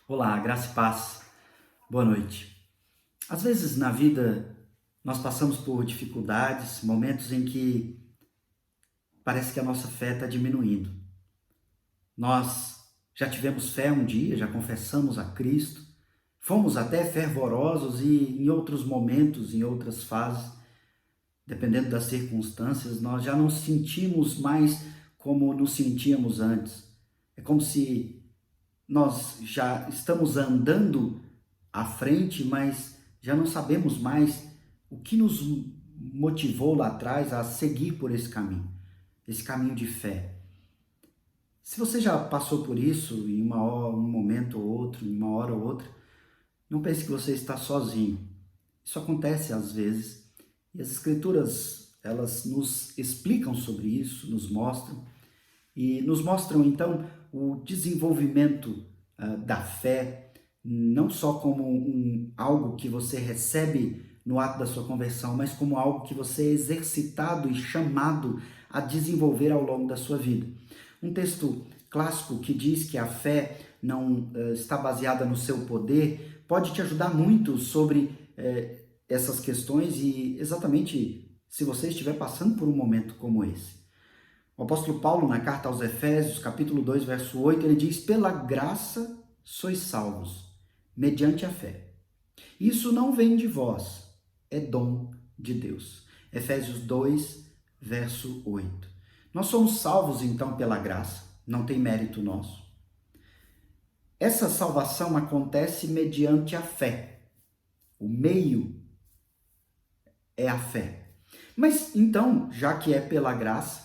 Olá, graça e paz. Boa noite. Às vezes na vida nós passamos por dificuldades, momentos em que parece que a nossa fé está diminuindo. Nós já tivemos fé um dia, já confessamos a Cristo, fomos até fervorosos e em outros momentos, em outras fases, dependendo das circunstâncias, nós já não sentimos mais como nos sentíamos antes. É como se nós já estamos andando à frente, mas já não sabemos mais o que nos motivou lá atrás a seguir por esse caminho de fé. Se você já passou por isso em uma hora, um momento ou outro, em uma hora ou outra, não pense que você está sozinho. Isso acontece às vezes e as escrituras elas nos explicam sobre isso, nos mostram então o desenvolvimento da fé, não só como algo que você recebe no ato da sua conversão, mas como algo que você é exercitado e chamado a desenvolver ao longo da sua vida. Um texto clássico que diz que a fé não está baseada no seu poder pode te ajudar muito sobre essas questões e exatamente se você estiver passando por um momento como esse. O apóstolo Paulo, na carta aos Efésios, capítulo 2, verso 8, ele diz: "Pela graça sois salvos, mediante a fé. Isso não vem de vós, é dom de Deus." Efésios 2, verso 8. Nós somos salvos, então, pela graça, não tem mérito nosso. Essa salvação acontece mediante a fé. O meio é a fé. Mas, então, já que é pela graça,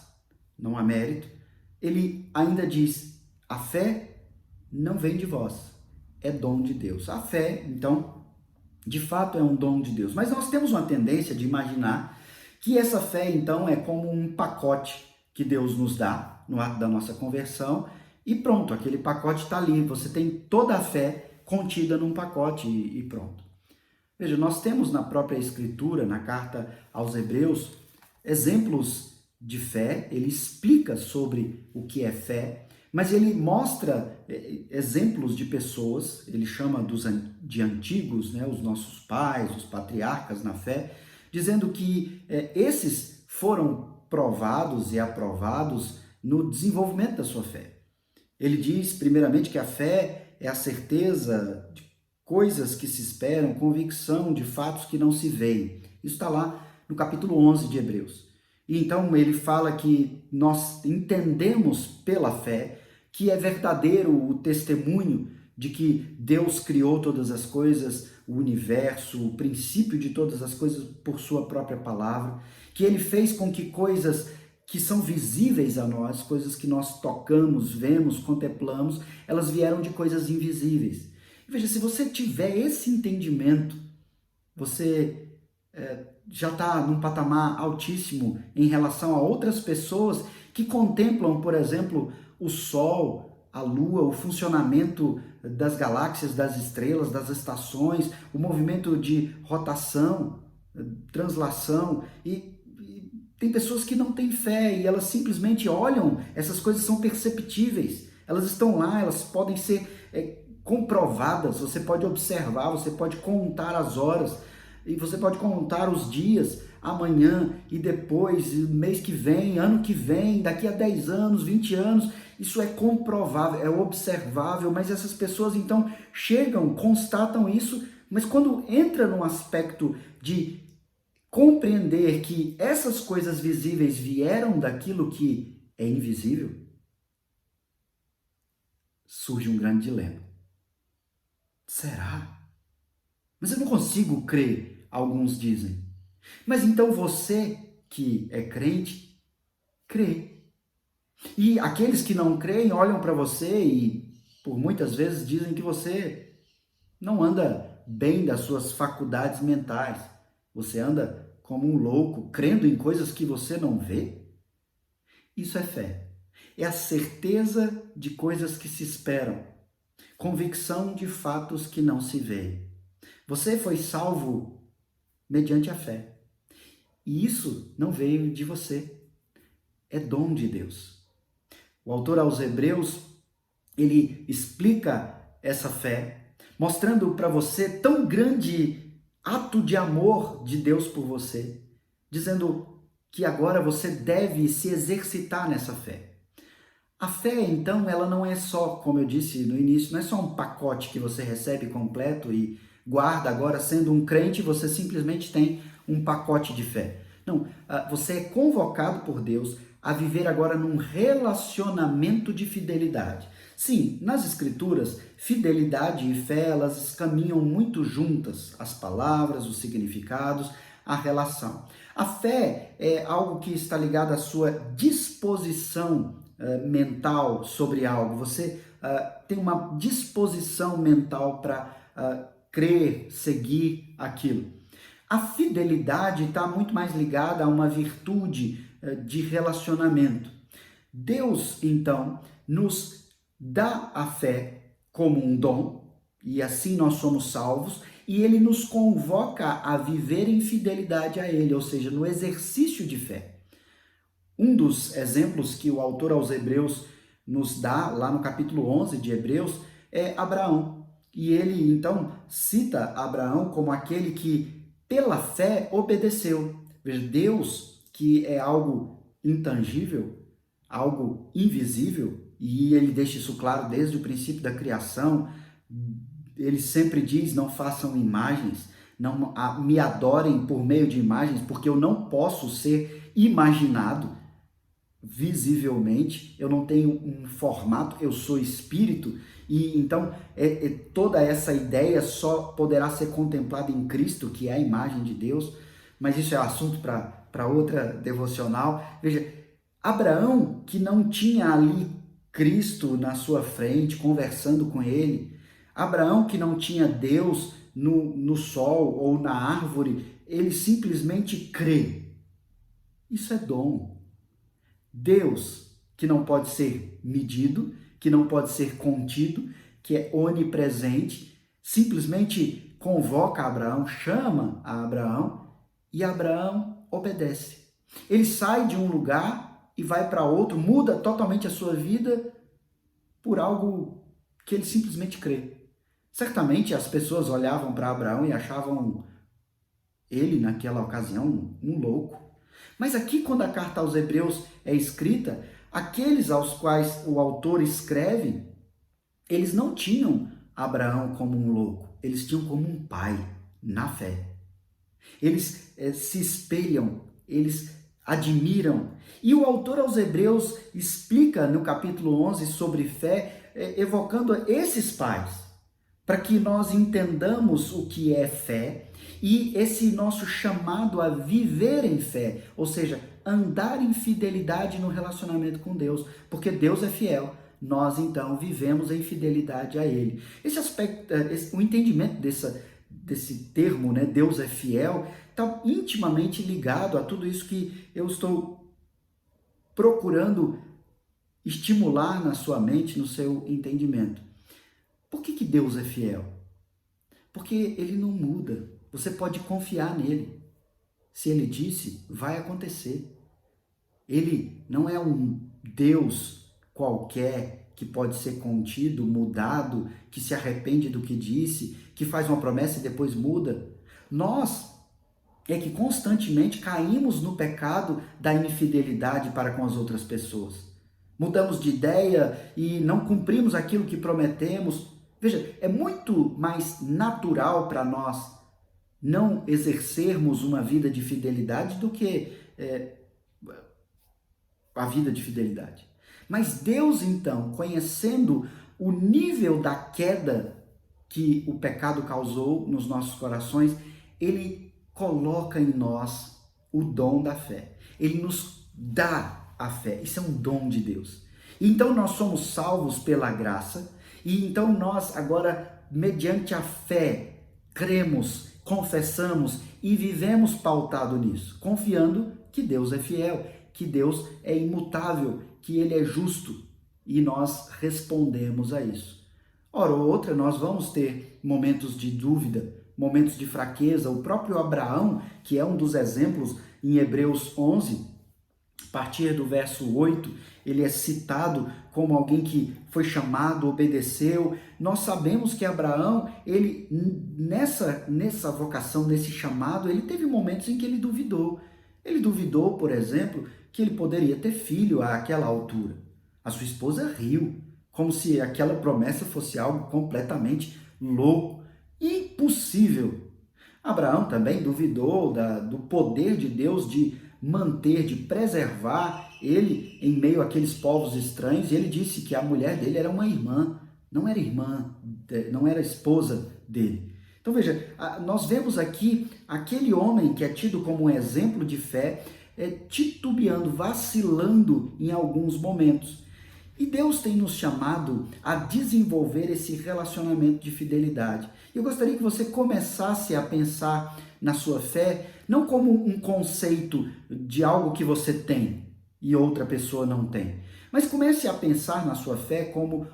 não há mérito, ele ainda diz: a fé não vem de vós, é dom de Deus. A fé, então, de fato é um dom de Deus. Mas nós temos uma tendência de imaginar que essa fé, então, é como um pacote que Deus nos dá no ato da nossa conversão e pronto, aquele pacote está ali. Você tem toda a fé contida num pacote e pronto. Veja, nós temos na própria Escritura, na carta aos Hebreus, exemplos de fé. Ele explica sobre o que é fé, mas ele mostra exemplos de pessoas, ele chama de antigos, né, os nossos pais, os patriarcas na fé, dizendo que esses foram provados e aprovados no desenvolvimento da sua fé. Ele diz, primeiramente, que a fé é a certeza de coisas que se esperam, convicção de fatos que não se veem. Isso está lá no capítulo 11 de Hebreus. E então ele fala que nós entendemos pela fé que é verdadeiro o testemunho de que Deus criou todas as coisas, o universo, o princípio de todas as coisas por sua própria palavra, que ele fez com que coisas que são visíveis a nós, coisas que nós tocamos, vemos, contemplamos, elas vieram de coisas invisíveis. Veja, se você tiver esse entendimento, você já está num patamar altíssimo em relação a outras pessoas que contemplam, por exemplo, o Sol, a Lua, o funcionamento das galáxias, das estrelas, das estações, o movimento de rotação, translação e tem pessoas que não têm fé e elas simplesmente olham, essas coisas são perceptíveis, elas estão lá, elas podem ser comprovadas, você pode observar, você pode contar as horas, e você pode contar os dias, amanhã e depois, mês que vem, ano que vem, daqui a 10 anos, 20 anos, isso é comprovável, é observável, mas essas pessoas então chegam, constatam isso, mas quando entra num aspecto de compreender que essas coisas visíveis vieram daquilo que é invisível, surge um grande dilema. Será? Mas eu não consigo crer, alguns dizem. Mas então você que é crente, crê. E aqueles que não creem olham para você e por muitas vezes dizem que você não anda bem das suas faculdades mentais. Você anda como um louco, crendo em coisas que você não vê. Isso é fé. É a certeza de coisas que se esperam. Convicção de fatos que não se veem. Você foi salvo mediante a fé. E isso não veio de você. É dom de Deus. O autor aos Hebreus, ele explica essa fé, mostrando para você tão grande ato de amor de Deus por você, dizendo que agora você deve se exercitar nessa fé. A fé, então, ela não é só, como eu disse no início, não é só um pacote que você recebe completo e guarda. Agora, sendo um crente, você simplesmente tem um pacote de fé. Não, você é convocado por Deus a viver agora num relacionamento de fidelidade. Sim, nas Escrituras, fidelidade e fé, elas caminham muito juntas, as palavras, os significados, a relação. A fé é algo que está ligado à sua disposição mental sobre algo. Você tem uma disposição mental para crer, seguir aquilo. A fidelidade está muito mais ligada a uma virtude de relacionamento. Deus, então, nos dá a fé como um dom, e assim nós somos salvos, e Ele nos convoca a viver em fidelidade a Ele, ou seja, no exercício de fé. Um dos exemplos que o autor aos Hebreus nos dá, lá no capítulo 11 de Hebreus, é Abraão. E ele, então, cita Abraão como aquele que, pela fé, obedeceu. Veja, Deus, que é algo intangível, algo invisível, e ele deixa isso claro desde o princípio da criação. Ele sempre diz, não façam imagens, não me adorem por meio de imagens, porque eu não posso ser imaginado visivelmente, eu não tenho um formato, eu sou espírito, e então toda essa ideia só poderá ser contemplada em Cristo, que é a imagem de Deus, mas isso é assunto para outra devocional. Veja, Abraão, que não tinha ali Cristo na sua frente, conversando com ele, Abraão, que não tinha Deus no sol ou na árvore, ele simplesmente crê. Isso é dom. Deus, que não pode ser medido, que não pode ser contido, que é onipresente, simplesmente convoca Abraão, chama a Abraão e Abraão obedece. Ele sai de um lugar e vai para outro, muda totalmente a sua vida por algo que ele simplesmente crê. Certamente as pessoas olhavam para Abraão e achavam ele, naquela ocasião, um louco. Mas aqui, quando a carta aos Hebreus é escrita, aqueles aos quais o autor escreve, eles não tinham Abraão como um louco, eles tinham como um pai na fé. Eles se espelham, eles admiram. E o autor aos Hebreus explica no capítulo 11 sobre fé, evocando esses pais, para que nós entendamos o que é fé e esse nosso chamado a viver em fé, ou seja, andar em fidelidade no relacionamento com Deus, porque Deus é fiel, nós então vivemos em fidelidade a Ele. Esse aspecto, o entendimento desse termo, né, Deus é fiel, está intimamente ligado a tudo isso que eu estou procurando estimular na sua mente, no seu entendimento. Por que Deus é fiel? Porque Ele não muda. Você pode confiar nele. Se Ele disse, vai acontecer. Ele não é um Deus qualquer que pode ser contido, mudado, que se arrepende do que disse, que faz uma promessa e depois muda. Nós é que constantemente caímos no pecado da infidelidade para com as outras pessoas. Mudamos de ideia e não cumprimos aquilo que prometemos. Veja, é muito mais natural para nós não exercermos uma vida de fidelidade do que a vida de fidelidade. Mas Deus, então, conhecendo o nível da queda que o pecado causou nos nossos corações, Ele coloca em nós o dom da fé. Ele nos dá a fé. Isso é um dom de Deus. E então nós somos salvos pela graça, e então nós agora, mediante a fé, cremos, confessamos e vivemos pautado nisso, confiando que Deus é fiel, que Deus é imutável, que Ele é justo, e nós respondemos a isso. Ora ou outra, nós vamos ter momentos de dúvida, momentos de fraqueza. O próprio Abraão, que é um dos exemplos em Hebreus 11, A partir do verso 8, ele é citado como alguém que foi chamado, obedeceu. Nós sabemos que Abraão, ele nessa vocação, nesse chamado, ele teve momentos em que ele duvidou. Ele duvidou, por exemplo, que ele poderia ter filho àquela altura. A sua esposa riu, como se aquela promessa fosse algo completamente louco, impossível. Abraão também duvidou do poder de Deus de manter, de preservar ele em meio àqueles povos estranhos, e ele disse que a mulher dele era uma irmã, não era esposa dele. Então veja, nós vemos aqui aquele homem que é tido como um exemplo de fé, titubeando, vacilando em alguns momentos. E Deus tem nos chamado a desenvolver esse relacionamento de fidelidade. Eu gostaria que você começasse a pensar na sua fé, não como um conceito de algo que você tem e outra pessoa não tem, mas comece a pensar na sua fé como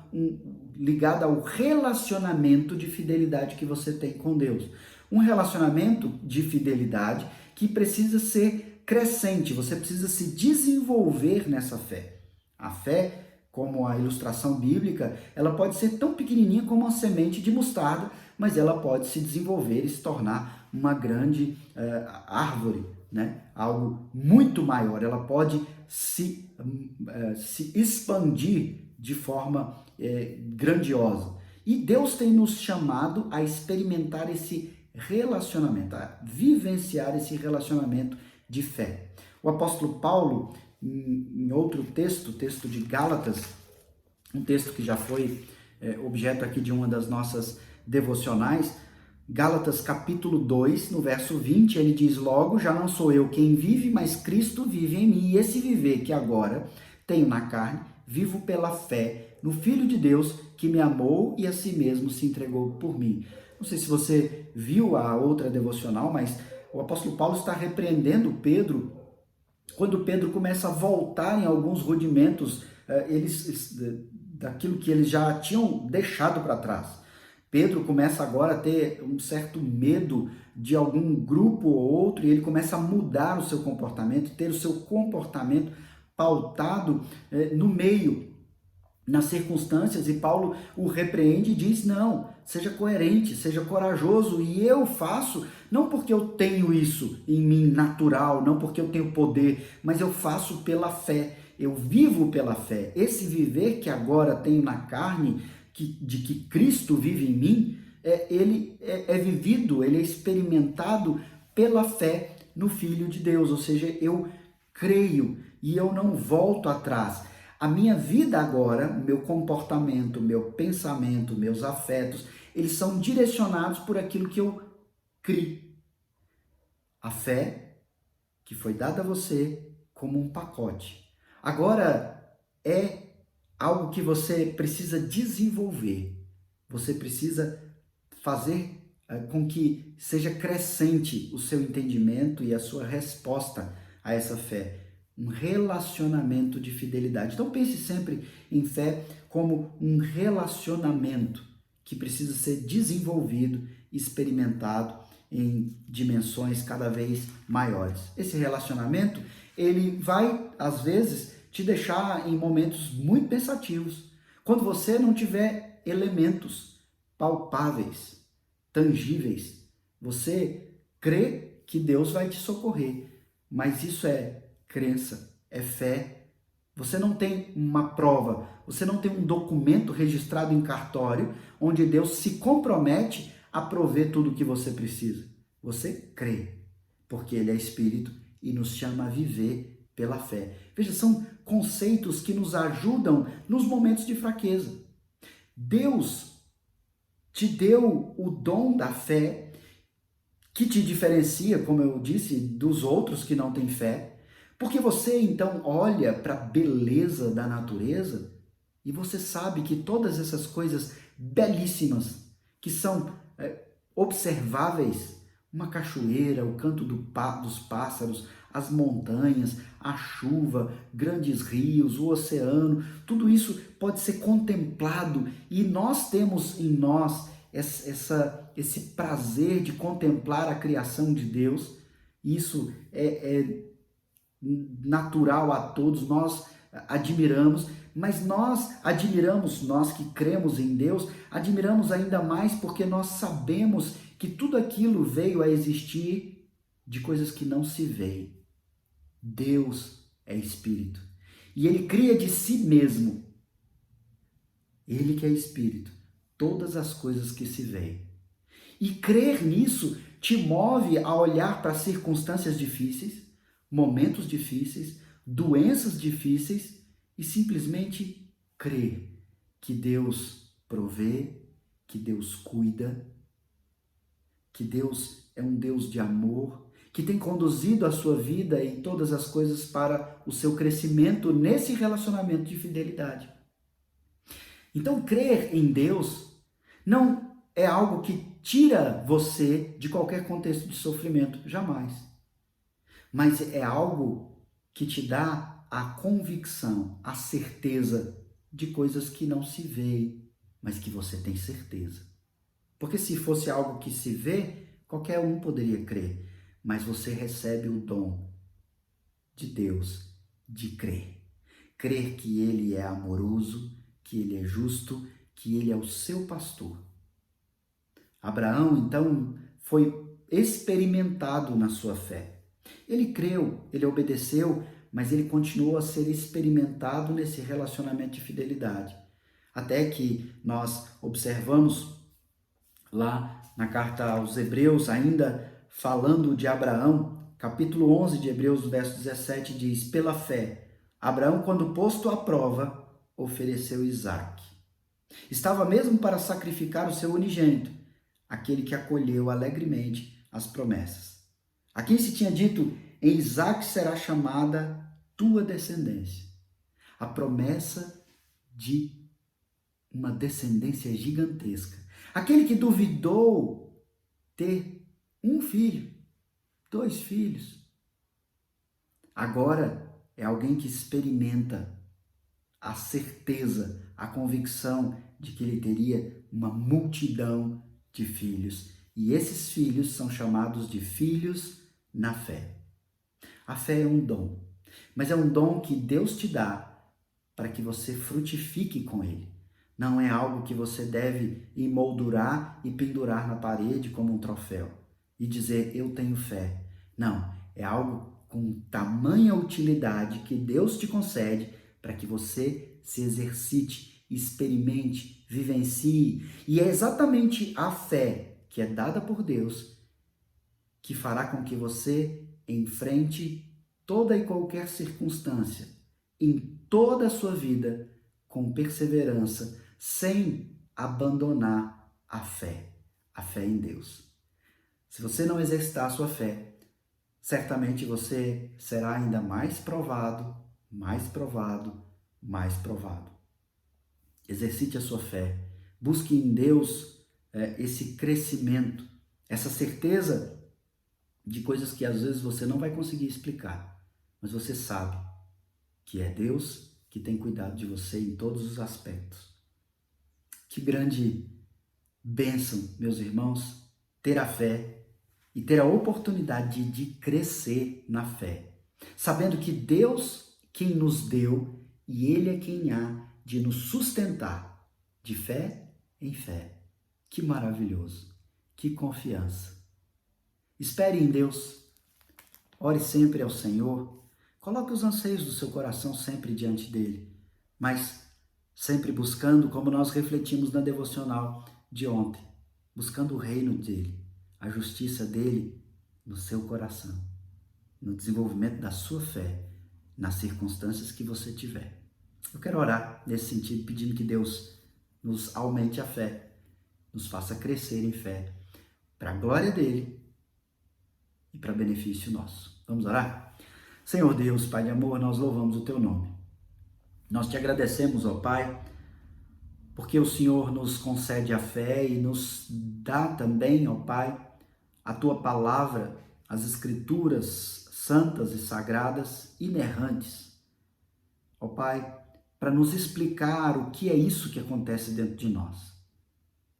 ligada ao relacionamento de fidelidade que você tem com Deus. Um relacionamento de fidelidade que precisa ser crescente, você precisa se desenvolver nessa fé. A fé, como a ilustração bíblica, ela pode ser tão pequenininha como uma semente de mostarda, mas ela pode se desenvolver e se tornar uma grande árvore, né? Algo muito maior. Ela pode se expandir de forma grandiosa. E Deus tem nos chamado a experimentar esse relacionamento, a vivenciar esse relacionamento de fé. O apóstolo Paulo, em outro texto, o texto de Gálatas, um texto que já foi objeto aqui de uma das nossas devocionais, Gálatas capítulo 2, no verso 20, ele diz: logo, já não sou eu quem vive, mas Cristo vive em mim, e esse viver que agora tenho na carne, vivo pela fé no Filho de Deus que me amou e a si mesmo se entregou por mim. Não sei se você viu a outra devocional, mas o apóstolo Paulo está repreendendo Pedro quando Pedro começa a voltar em alguns rudimentos daquilo que eles já tinham deixado para trás. Pedro começa agora a ter um certo medo de algum grupo ou outro, e ele começa a mudar o seu comportamento, ter o seu comportamento pautado no meio, nas circunstâncias, e Paulo o repreende e diz: não, seja coerente, seja corajoso, e eu faço, não porque eu tenho isso em mim natural, não porque eu tenho poder, mas eu faço pela fé, eu vivo pela fé. Esse viver que agora tenho na carne, de que Cristo vive em mim, ele é vivido, ele é experimentado pela fé no Filho de Deus, ou seja, eu creio e eu não volto atrás. A minha vida agora, meu comportamento, meu pensamento, meus afetos, eles são direcionados por aquilo que eu crio. A fé que foi dada a você como um pacote. Agora é algo que você precisa desenvolver. Você precisa fazer com que seja crescente o seu entendimento e a sua resposta a essa fé. Um relacionamento de fidelidade. Então pense sempre em fé como um relacionamento que precisa ser desenvolvido, experimentado em dimensões cada vez maiores. Esse relacionamento, ele vai, às vezes, te deixar em momentos muito pensativos. Quando você não tiver elementos palpáveis, tangíveis, você crê que Deus vai te socorrer, mas isso é crença, é fé. Você não tem uma prova, você não tem um documento registrado em cartório onde Deus se compromete a prover tudo o que você precisa. Você crê, porque Ele é Espírito e nos chama a viver pela fé. Veja, são conceitos que nos ajudam nos momentos de fraqueza. Deus te deu o dom da fé, que te diferencia, como eu disse, dos outros que não têm fé. Porque você então olha para a beleza da natureza e você sabe que todas essas coisas belíssimas, que são observáveis, uma cachoeira, o canto dos pássaros, as montanhas, a chuva, grandes rios, o oceano, tudo isso pode ser contemplado, e nós temos em nós esse prazer de contemplar a criação de Deus. Isso é natural a todos, nós admiramos, mas nós que cremos em Deus, admiramos ainda mais porque nós sabemos que tudo aquilo veio a existir de coisas que não se veem. Deus é espírito e ele cria de si mesmo, ele que é espírito, todas as coisas que se veem. E crer nisso te move a olhar para circunstâncias difíceis, momentos difíceis, doenças difíceis e simplesmente crer que Deus provê, que Deus cuida, que Deus é um Deus de amor, que tem conduzido a sua vida e todas as coisas para o seu crescimento nesse relacionamento de fidelidade. Então, crer em Deus não é algo que tira você de qualquer contexto de sofrimento, jamais. Mas é algo que te dá a convicção, a certeza de coisas que não se veem, mas que você tem certeza. Porque se fosse algo que se vê, qualquer um poderia crer, mas você recebe o dom de Deus de crer. Crer que Ele é amoroso, que Ele é justo, que Ele é o seu pastor. Abraão, então, foi experimentado na sua fé. Ele creu, ele obedeceu, mas ele continuou a ser experimentado nesse relacionamento de fidelidade. Até que nós observamos lá na carta aos Hebreus, ainda falando de Abraão, capítulo 11 de Hebreus, verso 17, diz: pela fé, Abraão, quando posto à prova, ofereceu Isaque. Estava mesmo para sacrificar o seu unigênito, aquele que acolheu alegremente as promessas. A quem se tinha dito: em Isaque será chamada tua descendência. A promessa de uma descendência gigantesca. Aquele que duvidou ter um filho, 2 filhos, agora é alguém que experimenta a certeza, a convicção de que ele teria uma multidão de filhos. E esses filhos são chamados de filhos na fé. A fé é um dom, mas é um dom que Deus te dá para que você frutifique com ele. Não é algo que você deve emoldurar e pendurar na parede como um troféu e dizer: eu tenho fé. Não, é algo com tamanha utilidade que Deus te concede para que você se exercite, experimente, vivencie. E é exatamente a fé que é dada por Deus que fará com que você enfrente toda e qualquer circunstância em toda a sua vida com perseverança, sem abandonar a fé em Deus. Se você não exercitar a sua fé, certamente você será ainda mais provado, mais provado, mais provado. Exercite a sua fé, busque em Deus esse crescimento, essa certeza de coisas que às vezes você não vai conseguir explicar, mas você sabe que é Deus que tem cuidado de você em todos os aspectos. Que grande bênção, meus irmãos, ter a fé e ter a oportunidade de crescer na fé, sabendo que Deus quem nos deu e Ele é quem há de nos sustentar de fé em fé. Que maravilhoso, que confiança. Espere em Deus, ore sempre ao Senhor, coloque os anseios do seu coração sempre diante dele, mas sempre buscando, como nós refletimos na devocional de ontem, buscando o reino dele, a justiça dele no seu coração, no desenvolvimento da sua fé, nas circunstâncias que você tiver. Eu quero orar nesse sentido, pedindo que Deus nos aumente a fé, nos faça crescer em fé, para a glória dele e para benefício nosso. Vamos orar? Senhor Deus, Pai de amor, nós louvamos o teu nome. Nós te agradecemos, ó Pai, porque o Senhor nos concede a fé e nos dá também, ó Pai, a tua palavra, as escrituras santas e sagradas, inerrantes, ó Pai, para nos explicar o que é isso que acontece dentro de nós.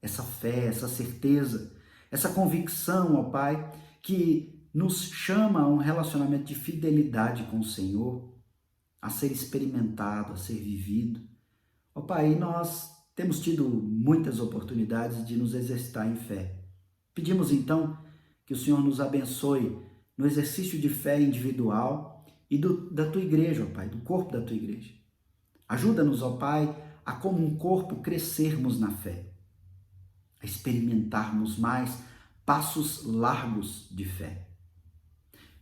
Essa fé, essa certeza, essa convicção, ó Pai, que nos chama a um relacionamento de fidelidade com o Senhor, a ser experimentado, a ser vivido. Ó Pai, nós temos tido muitas oportunidades de nos exercitar em fé. Pedimos então que o Senhor nos abençoe no exercício de fé individual e da tua igreja, ó Pai, do corpo da tua igreja. Ajuda-nos, ó Pai, a como um corpo crescermos na fé, a experimentarmos mais passos largos de fé,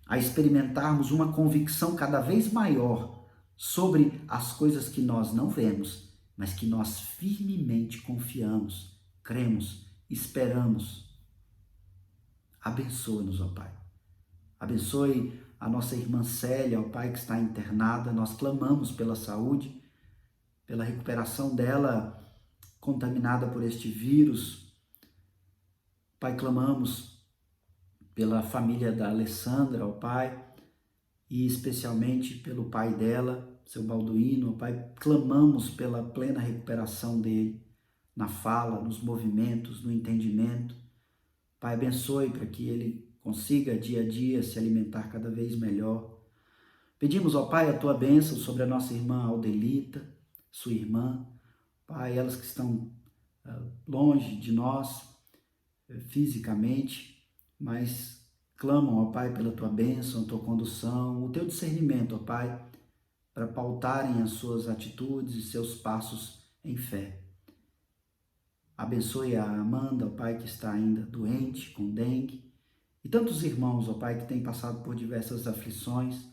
a experimentarmos uma convicção cada vez maior sobre as coisas que nós não vemos, mas que nós firmemente confiamos, cremos, esperamos. Abençoa-nos, ó Pai. Abençoe a nossa irmã Célia, ó Pai, que está internada. Nós clamamos pela saúde, pela recuperação dela, contaminada por este vírus. Pai, clamamos pela família da Alessandra, ó Pai, e especialmente pelo pai dela, seu Balduíno, ó Pai. Clamamos pela plena recuperação dele, na fala, nos movimentos, no entendimento. Pai, abençoe para que ele consiga dia a dia se alimentar cada vez melhor. Pedimos, ó Pai, a tua bênção sobre a nossa irmã Aldelita, sua irmã. Pai, elas que estão longe de nós fisicamente, mas clamam, ó Pai, pela tua bênção, a tua condução, o teu discernimento, ó Pai, para pautarem as suas atitudes e seus passos em fé. Abençoe a Amanda, ó Pai, que está ainda doente, com dengue, e tantos irmãos, ó Pai, que têm passado por diversas aflições,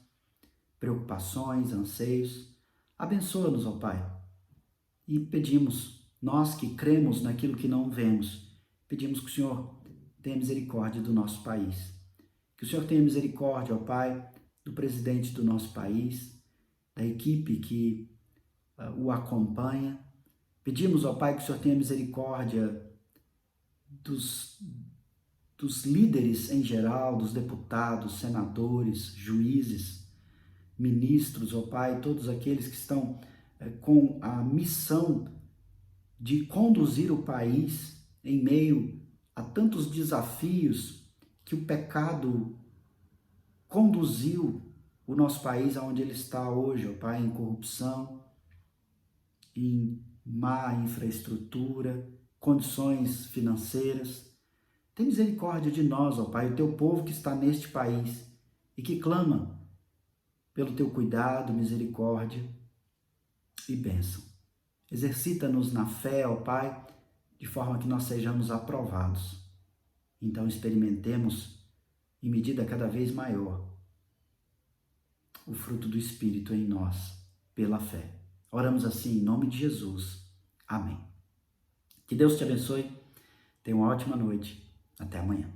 preocupações, anseios. Abençoa-nos, ó Pai, e pedimos, nós que cremos naquilo que não vemos, pedimos que o Senhor tenha misericórdia do nosso país. Que o Senhor tenha misericórdia, ó Pai, do presidente do nosso país, da equipe que o acompanha. Pedimos, ó Pai, que o Senhor tenha misericórdia dos líderes em geral, dos deputados, senadores, juízes, ministros, ó Pai, todos aqueles que estão com a missão de conduzir o país em meio a tantos desafios que o pecado conduziu o nosso país aonde ele está hoje, ó Pai, em corrupção, em má infraestrutura, condições financeiras. Tem misericórdia de nós, ó Pai, o teu povo que está neste país e que clama pelo teu cuidado, misericórdia e bênção. Exercita-nos na fé, ó Pai, de forma que nós sejamos aprovados. Então experimentemos, em medida cada vez maior, o fruto do Espírito em nós, pela fé. Oramos assim em nome de Jesus. Amém. Que Deus te abençoe. Tenha uma ótima noite. Até amanhã.